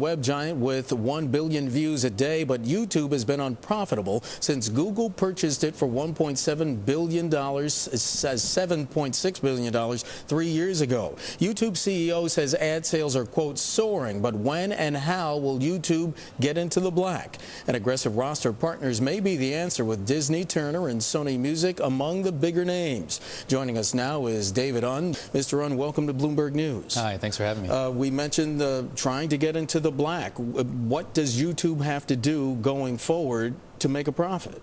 web giant with 1 billion views a day, but YouTube has been unprofitable since Google purchased it for $1.7 billion, $7.6 billion 3 years ago. YouTube CEO says ad sales are, quote, soaring, but when and how will YouTube get into the black? An aggressive roster of partners may be the answer, with Disney, Turner, and Sony Music among the bigger names. Joining us now is David Unn. Mr. Unn, welcome to Bloomberg News. Hi, thanks for having me. We mentioned trying to get into the black. What does YouTube have to do going forward to make a profit?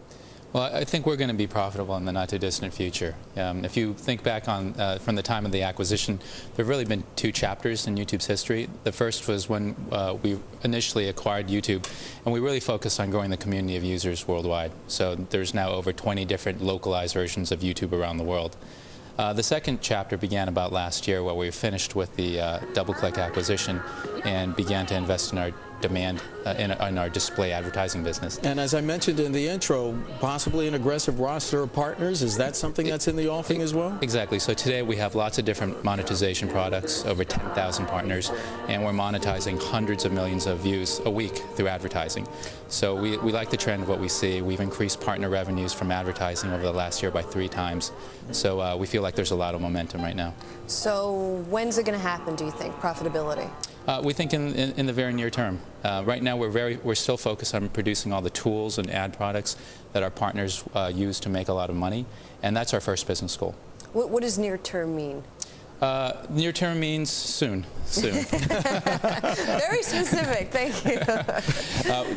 Well, I think we're going to be profitable in the not-too-distant future. If you think back on from the time of the acquisition, there have really been two chapters in YouTube's history. The first was when we initially acquired YouTube, and we really focused on growing the community of users worldwide. So there's now over 20 different localized versions of YouTube around the world. The second chapter began about last year, where we finished with the DoubleClick acquisition and began to invest in our demand in our display advertising business. And as I mentioned in the intro, possibly an aggressive roster of partners. Is that something that's in the offing as well? Exactly. So today we have lots of different monetization products, over 10,000 partners, and we're monetizing hundreds of millions of views a week through advertising. So we like the trend of what we see. We've increased partner revenues from advertising over the last year by 3 times. So we feel like there's a lot of momentum right now. So when's it going to happen, do you think, profitability? We think in the very near term. Right now we're still focused on producing all the tools and ad products that our partners use to make a lot of money, and that's our first business goal. What does near term mean? Near term means soon. Very specific, thank you.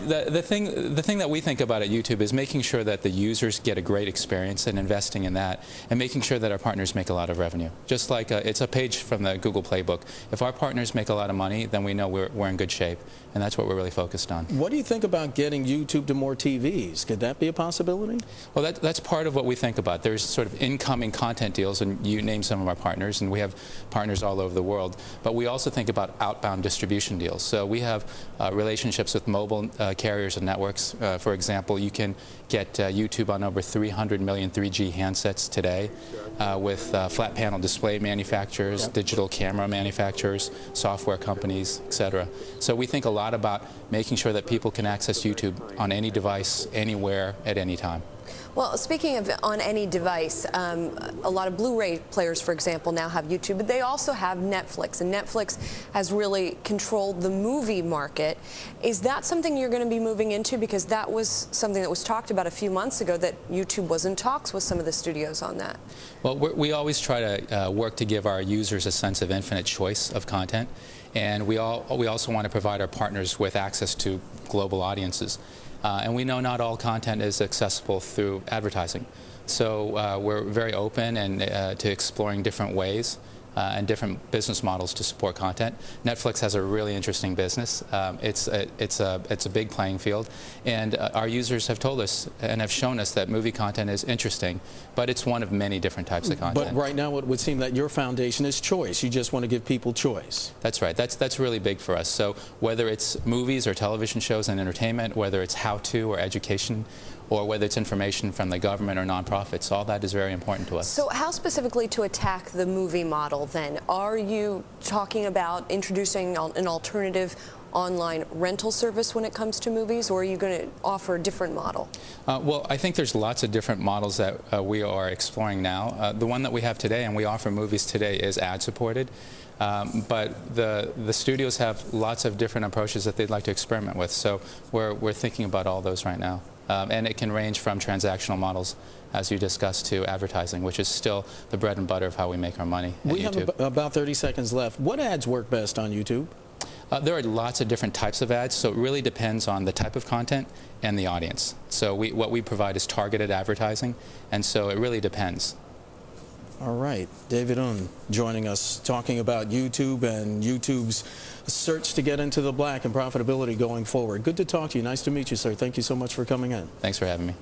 The thing that we think about at YouTube is making sure that the users get a great experience and investing in that, and making sure that our partners make a lot of revenue. Just like it's a page from the Google playbook. If our partners make a lot of money, then we know we're in good shape, and that's what we're really focused on. What do you think about getting YouTube to more TVs? Could that be a possibility? Well, that's part of what we think about. There's sort of incoming content deals, and you name some of our partners, and we have partners all over the world. But we also think about outbound distribution deals. So we have relationships with mobile carriers and networks. For example, you can get YouTube on over 300 million 3G handsets today with flat panel display manufacturers, digital camera manufacturers, software companies, etc. So we think a lot about making sure that people can access YouTube on any device, anywhere, at any time. Well, speaking of on any device, a lot of Blu-ray players, for example, now have YouTube, but they also have Netflix, and Netflix has really controlled the movie market. Is that something you're going to be moving into? Because that was something that was talked about a few months ago, that YouTube was in talks with some of the studios on that. Well, we always try to work to give our users a sense of infinite choice of content, and we also want to provide our partners with access to global audiences. And we know not all content is accessible through advertising. So we're very open and to exploring different ways and different business models to support content. Netflix has a really interesting business. It's a big playing field, and our users have told us and have shown us that movie content is interesting, but it's one of many different types of content. But right now it would seem that your foundation is choice. You just want to give people choice. That's right. That's really big for us. So whether it's movies or television shows and entertainment, whether it's how-to or education, or whether it's information from the government or nonprofits, all that is very important to us. So how specifically to attack the movie model then? Are you talking about introducing an alternative online rental service when it comes to movies, or are you going to offer a different model? Well, I think there's lots of different models that we are exploring now. The one that we have today, and we offer movies today, is ad-supported. But the studios have lots of different approaches that they'd like to experiment with. So we're thinking about all those right now. And it can range from transactional models, as you discussed, to advertising, which is still the bread and butter of how we make our money at YouTube. We have about 30 seconds left. What ads work best on YouTube? There are lots of different types of ads, so it really depends on the type of content and the audience. So what we provide is targeted advertising, and so it really depends. All right, David Unn joining us, talking about YouTube and YouTube's search to get into the black and profitability going forward. Good to talk to you. Nice to meet you, sir. Thank you so much for coming in. Thanks for having me.